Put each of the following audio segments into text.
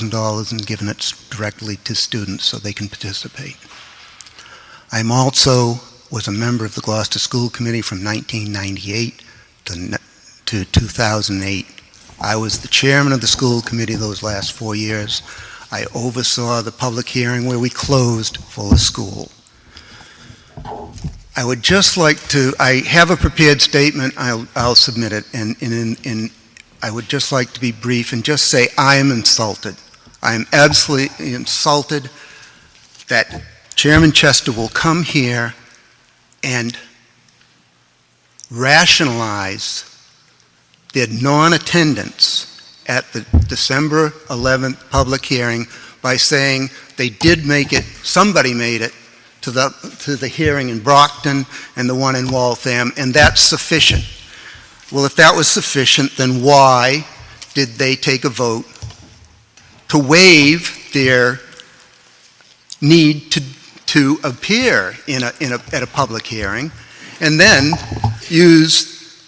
$1,000 and given it directly to students so they can participate. I'm also was a member of the Gloucester School Committee from 1998 to 2008. I was the chairman of the school committee those last 4 years. I oversaw the public hearing where we closed Fuller School. I would just like to, I have a prepared statement, I'll submit it, and I would just like to be brief and just say I am insulted. I am absolutely insulted that Chairman Chester will come here and rationalize their non-attendance at the December 11th public hearing by saying they did make it, somebody made it, to the hearing in Brockton and the one in Waltham, and that's sufficient. Well, if that was sufficient, then why did they take a vote to waive their need to appear at a public hearing and then use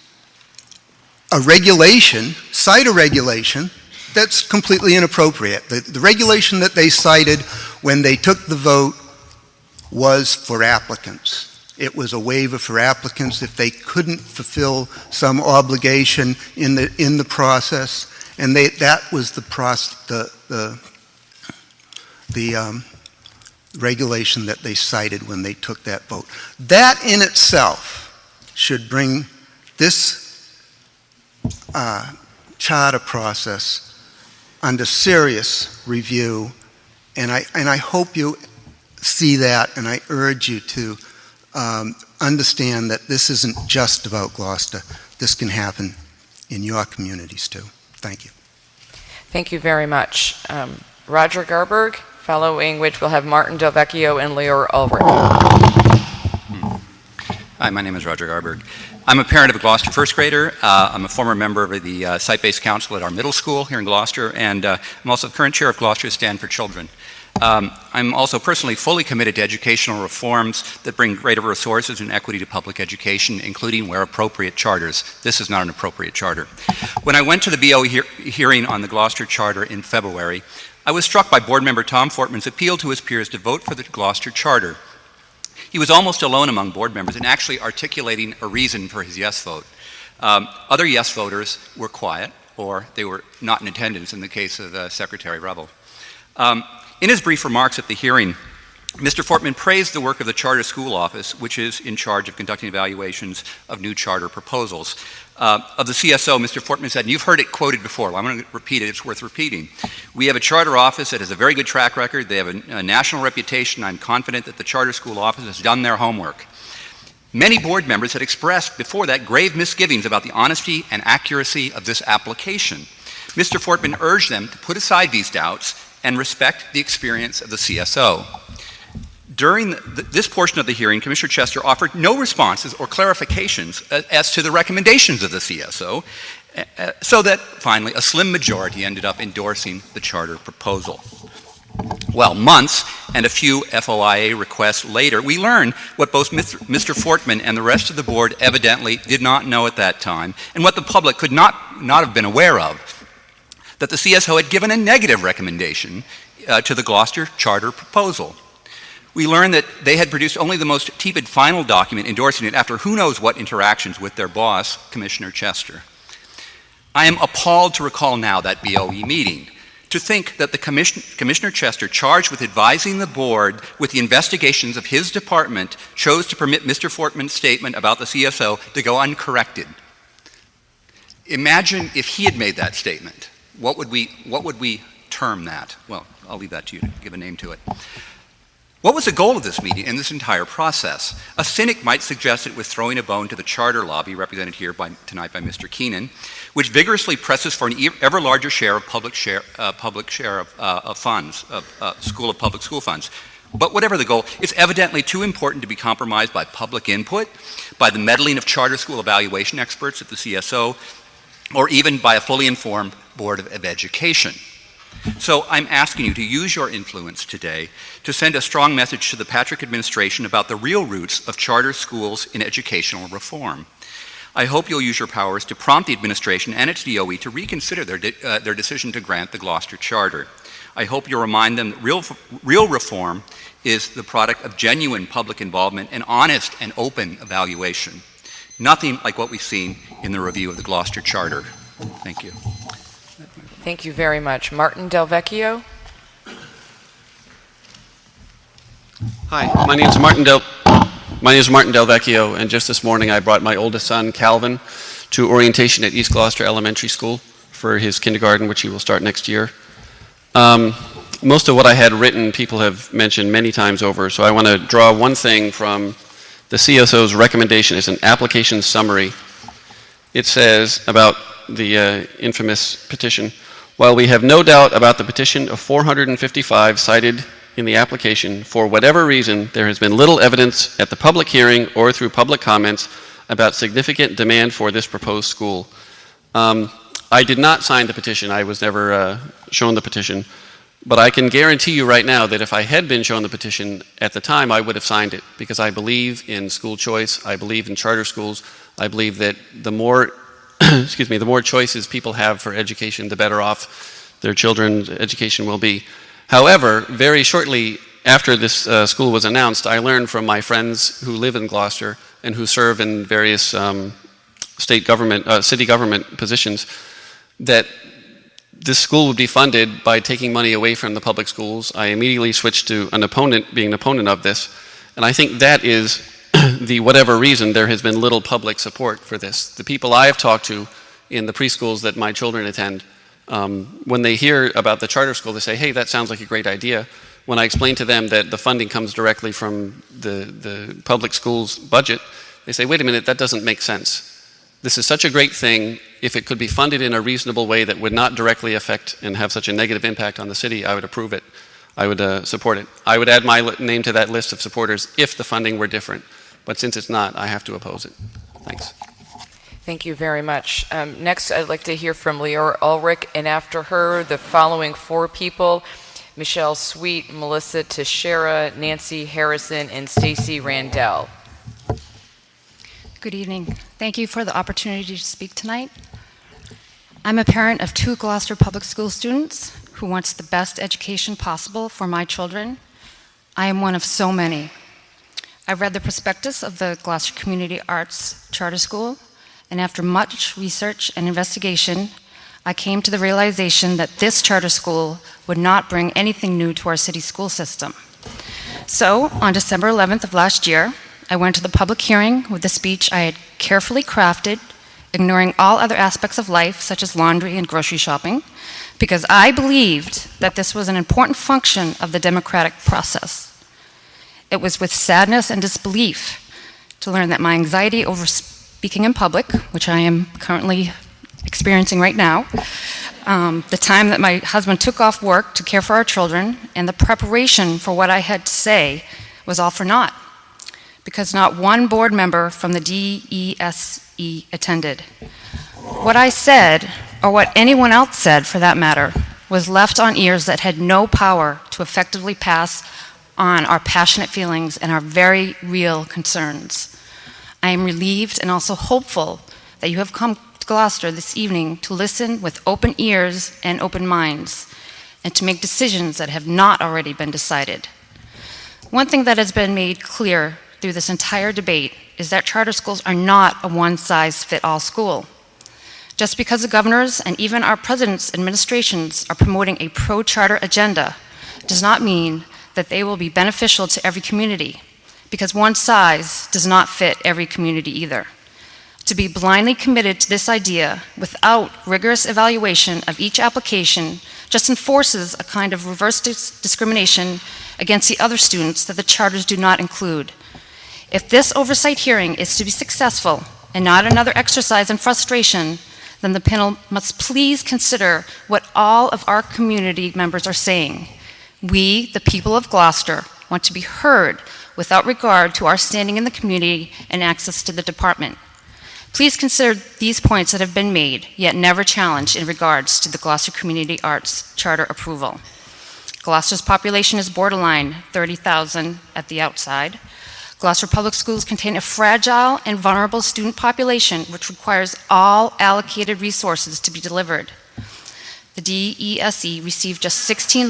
a regulation, cite a regulation that's completely inappropriate? The regulation that they cited when they took the vote was for applicants. It was a waiver for applicants if they couldn't fulfill some obligation in the process, and that was the regulation that they cited when they took that vote. That in itself should bring this charter process under serious review, and I hope you see that, and I urge you to understand that this isn't just about Gloucester. This can happen in your communities too. Thank you. Thank you very much. Roger Garberg, following which we'll have Martin Del Vecchio and Leor Ulrich. Hi, my name is Roger Garberg. I'm a parent of a Gloucester first grader. I'm a former member of the site-based council at our middle school here in Gloucester, and I'm also the current chair of Gloucester Stand for Children. I'm also personally fully committed to educational reforms that bring greater resources and equity to public education, including where appropriate charters. This is not an appropriate charter. When I went to the BOE hearing on the Gloucester Charter in February, I was struck by board member Tom Fortman's appeal to his peers to vote for the Gloucester Charter. He was almost alone among board members in actually articulating a reason for his yes vote. Other yes voters were quiet, or they were not in attendance in the case of Secretary Revel. In his brief remarks at the hearing, Mr. Fortman praised the work of the Charter School Office, which is in charge of conducting evaluations of new charter proposals. Of the CSO, Mr. Fortman said, and you've heard it quoted before, well, I'm going to repeat it, it's worth repeating. We have a charter office that has a very good track record. They have a national reputation. I'm confident that the Charter School Office has done their homework. Many board members had expressed before that grave misgivings about the honesty and accuracy of this application. Mr. Fortman urged them to put aside these doubts and respect the experience of the CSO. During this portion of the hearing, Commissioner Chester offered no responses or clarifications as to the recommendations of the CSO, so that finally a slim majority ended up endorsing the charter proposal. Well, months and a few FOIA requests later, we learned what both Mr. Fortman and the rest of the board evidently did not know at that time, and what the public could not have been aware of, that the CSO had given a negative recommendation to the Gloucester Charter proposal. We learned that they had produced only the most tepid final document endorsing it after who knows what interactions with their boss, Commissioner Chester. I am appalled to recall now that BOE meeting, to think that the Commissioner Chester, charged with advising the board with the investigations of his department, chose to permit Mr. Fortman's statement about the CSO to go uncorrected. Imagine if he had made that statement. What would we term that? Well, I'll leave that to you to give a name to it. What was the goal of this meeting and this entire process? A cynic might suggest it was throwing a bone to the charter lobby, represented here tonight by Mr. Keenan, which vigorously presses for an ever larger share of public share of funds, school of public school funds. But whatever the goal, it's evidently too important to be compromised by public input, by the meddling of charter school evaluation experts at the CSO, or even by a fully informed Board of Education. So I'm asking you to use your influence today to send a strong message to the Patrick administration about the real roots of charter schools in educational reform. I hope you'll use your powers to prompt the administration and its DOE to reconsider their decision to grant the Gloucester Charter. I hope you'll remind them that real reform is the product of genuine public involvement and honest and open evaluation. Nothing like what we've seen in the review of the Gloucester Charter. Thank you. Thank you very much. Martin Del Vecchio. Hi, my name is Martin Del Vecchio, and just this morning I brought my oldest son, Calvin, to orientation at East Gloucester Elementary School for his kindergarten, which he will start next year. Most of what I had written, people have mentioned many times over, so I want to draw one thing from the CSO's recommendation. It's an application summary. It says about the infamous petition, while we have no doubt about the petition of 455 cited in the application, for whatever reason, there has been little evidence at the public hearing or through public comments about significant demand for this proposed school. I did not sign the petition. I was never shown the petition. But I can guarantee you right now that if I had been shown the petition at the time, I would have signed it, because I believe in school choice. I believe in charter schools. I believe that the more, the more choices people have for education, the better off their children's education will be. However, very shortly after this school was announced, I learned from my friends who live in Gloucester and who serve in various state government, city government positions, that this school would be funded by taking money away from the public schools. I immediately switched to being an opponent of this, and I think that is the whatever reason there has been little public support for this. The people I have talked to in the preschools that my children attend, when they hear about the charter school, they say, hey, that sounds like a great idea. When I explain to them that the funding comes directly from the public schools budget, they say, wait a minute, that doesn't make sense. This is such a great thing. If it could be funded in a reasonable way that would not directly affect and have such a negative impact on the city, I would approve it. I would support it. I would add my name to that list of supporters if the funding were different. But since it's not, I have to oppose it. Thanks. Thank you very much. Next, I'd like to hear from Leora Ulrich, and after her, the following four people: Michelle Sweet, Melissa Teixeira, Nancy Harrison, and Stacy Randell. Good evening. Thank you for the opportunity to speak tonight. I'm a parent of 2 Gloucester Public School students who wants the best education possible for my children. I am one of so many. I've read the prospectus of the Gloucester Community Arts Charter School, and after much research and investigation, I came to the realization that this charter school would not bring anything new to our city school system. So, on December 11th of last year, I went to the public hearing with a speech I had carefully crafted, ignoring all other aspects of life, such as laundry and grocery shopping, because I believed that this was an important function of the democratic process. It was with sadness and disbelief to learn that my anxiety over speaking in public, which I am currently experiencing right now, the time that my husband took off work to care for our children, and the preparation for what I had to say was all for naught, because not one board member from the DESE attended. What I said, or what anyone else said for that matter, was left on ears that had no power to effectively pass on our passionate feelings and our very real concerns. I am relieved and also hopeful that you have come to Gloucester this evening to listen with open ears and open minds, and to make decisions that have not already been decided. One thing that has been made clear through this entire debate is that charter schools are not a one-size-fits-all school. Just because the governors and even our president's administrations are promoting a pro-charter agenda does not mean that they will be beneficial to every community, because one size does not fit every community either. To be blindly committed to this idea without rigorous evaluation of each application just enforces a kind of reverse discrimination against the other students that the charters do not include. If this oversight hearing is to be successful and not another exercise in frustration, then the panel must please consider what all of our community members are saying. We, the people of Gloucester, want to be heard without regard to our standing in the community and access to the department. Please consider these points that have been made, yet never challenged in regards to the Gloucester Community Arts Charter approval. Gloucester's population is borderline 30,000 at the outside. Gloucester Public Schools contain a fragile and vulnerable student population which requires all allocated resources to be delivered. The DESE received just 16